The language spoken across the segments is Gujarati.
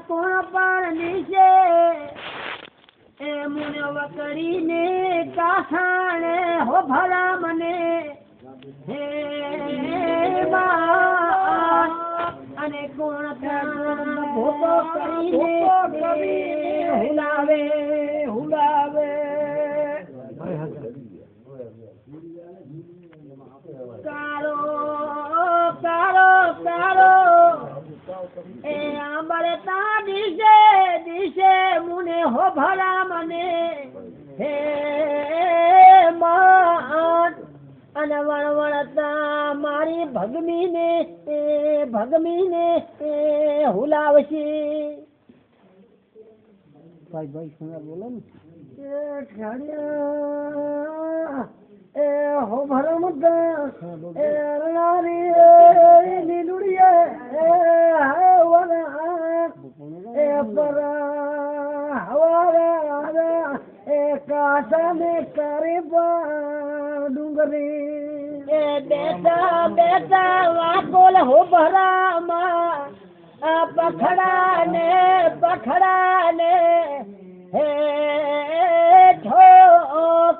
કોણ પણ નીચે મુને વકડીને કાથાણે હો ભલા મને હે અને કોણ ભોગો કરીને હુલાવે હુલાવે કારો કારો કારો એ આંબરે તા દિશે દિશે મુને હો ભલા મને હે માન અને વણવણતા મારી ભગમીને હુલાવશી ભાઈ ભાઈ સુના બોલો ને એ હો ભલા મુદ્દા એ અરણારી લીલુડીએ હે વના એ પરા હવારા એ કાસા ને કરે ડુંગરી એ બેટા બેટા વાકોલ હો ભરામાં પખડા ને હે ઠોક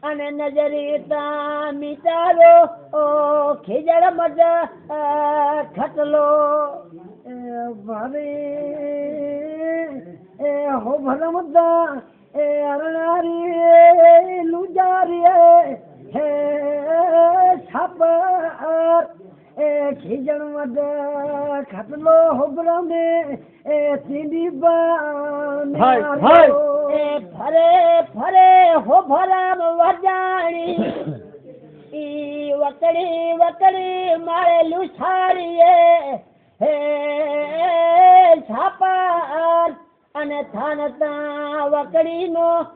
અને નજરી તા મિટારો ખીજડ મજ ખટલો ભાવી એ હો ભલા મુદ્દા એ અરણારી લુજારી હે છાપર એ ખીજડ મજ ખટલો હોબરામે એ તીડી એ ફરે ફરે હો ભરામ વજાણી ઈ વકડી મારે લુછારીએ હે છાપર અને થાનતા વકડીનો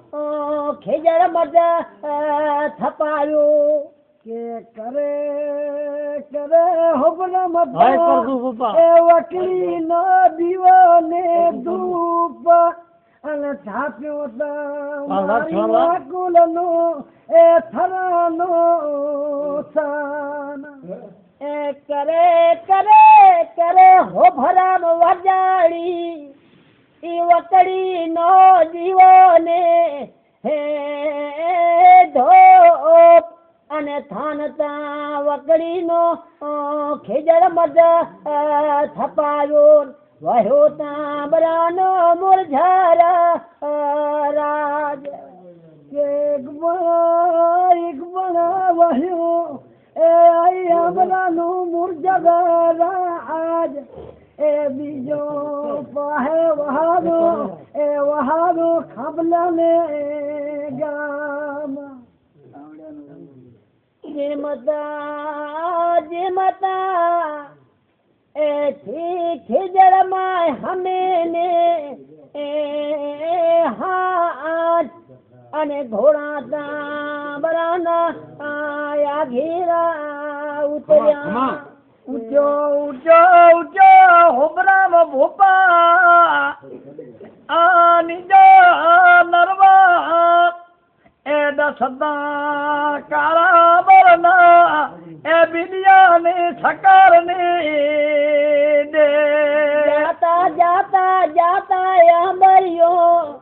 ખીજડ મજ થપાયું કે કરે કરે હોબરામ એ વકડી નો દીવો ને ધૂપ અને છાપ્યો કુલનો એ થરાનો સાન એ કરે કરે કરે હો ભરામ વજાડી ઈ વકડી નો જીવો ને હે ધોપ અને થાનતા વકડી નો ખીજડ મજ થપાયો વહ્યો તાંબરાનો મુરઝારા રાજ એક બણા વહ્યો એ આંબરાનું મુરઝારા એ બીજો પાહે વહારો ખાબલા ને ગામ જેમતા એ ખીજડ માં હમે ને હાથ અને ઘોડા તાંબરાના આયા ઘેરા ઉતર્યા ઊંચો ઊંચો ઊંચો હોબરામ ભોપા આ નિજો નરવા એ દસદા કાળા બરના એ બિલિયાને સકારને દે જાતા જાતા જાતા આંબરિયો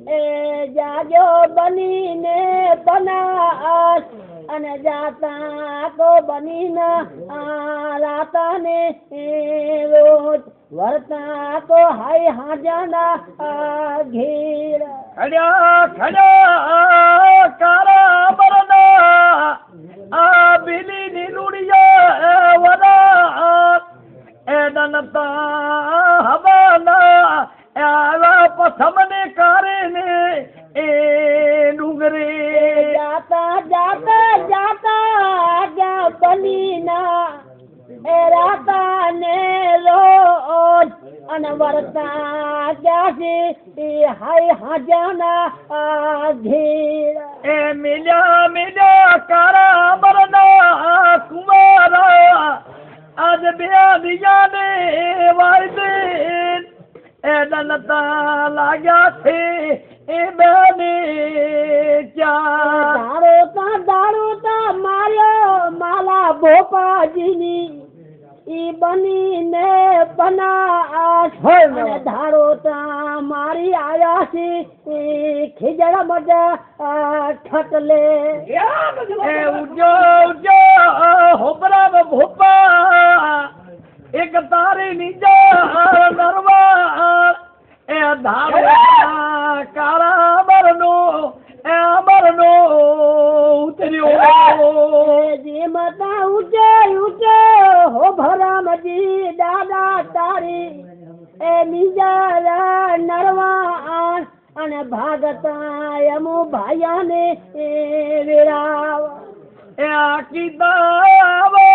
એ જાજો બનીને બનાસ અને જાતા કો બનીના રાતા ને રોજ વર્તા કો હાય હાજાના ઘેર ખડ્યા કારા બરના આ બિલી ની લુડિયા વરા એ દનતા હવાના આવા પથમને કારે ને એ ડુંગરે જાતા જાતા જાતા ગયા બનીના એ રાતા ને રોજ અને વર્તા લાગ્યા છે એ હાય હાજાના ઘેર એ મિલ્યા મિલ્યા કારા બરના કુમારા આજ બે દિયા ને વાયદે એ દલતા લાગ્યા છે એ બેને ક્યાં દારૂ તા માર્યો માલા ભોપાજીની ઈ બનીને બનાસ અને ધારો તા મારી આયા છે ખીજડ મજા ઠટલે એ ઉજો ઉજો હોબરા ભોપા એક તારી નીજા નરવા એ ધારો કારા બરનો એ અમરનો ઉતર્યો જેમતા ઉજે ઉજે હો ભરામજી દાદા તારી એ નીજા નરવા અને ભાગતા યમુ ભાયાને વેરાવ એ કીદાવો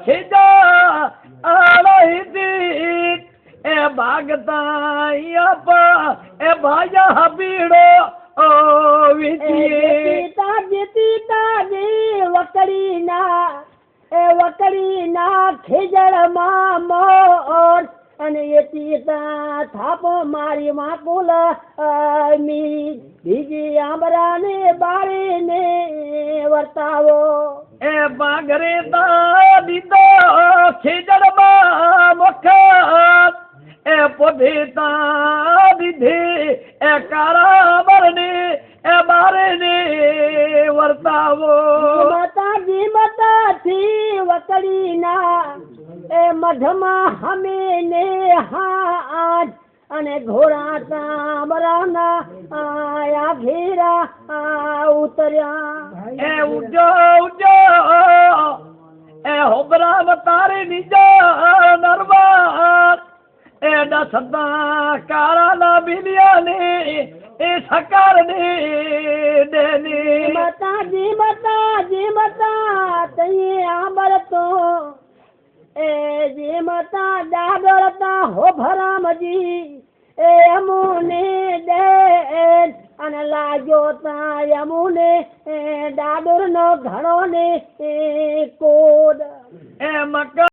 ખીજા આલહીતી એ ભાગતા યપા એ ભાયા હબીડો ઓ વિજીએ વકડી ના ખીજડમાં મોર અને એ તીતા થાપો મારી માકુલ મી બીજી આંબરાને બાળીને વર્તાવો એ બાગરે તા દીધો ખીજડમાં મખત એ પોધીતા દીધી એ કારા બરને એ બારેને વર્તાવો માતાજી માતાથી વકડી ના એ મઢમાં હમે ને હાજ અને ઘોડા તાંબરાના આયા ઘેરા ઉતર્યા એ ઉજો ઉજો એ હોબરા તારી નીજો નરવા એ દસતા કારા ના બિલિયા ને એ સકાર ને દેની માતાજી માતા તઈએ આંબર તો એ જે માતા દાદરતા હો ભરામજી એ અમુને દે અને લાગ્યો તા યમુને દાદુર નો ઘણો ને કોડ એ મકા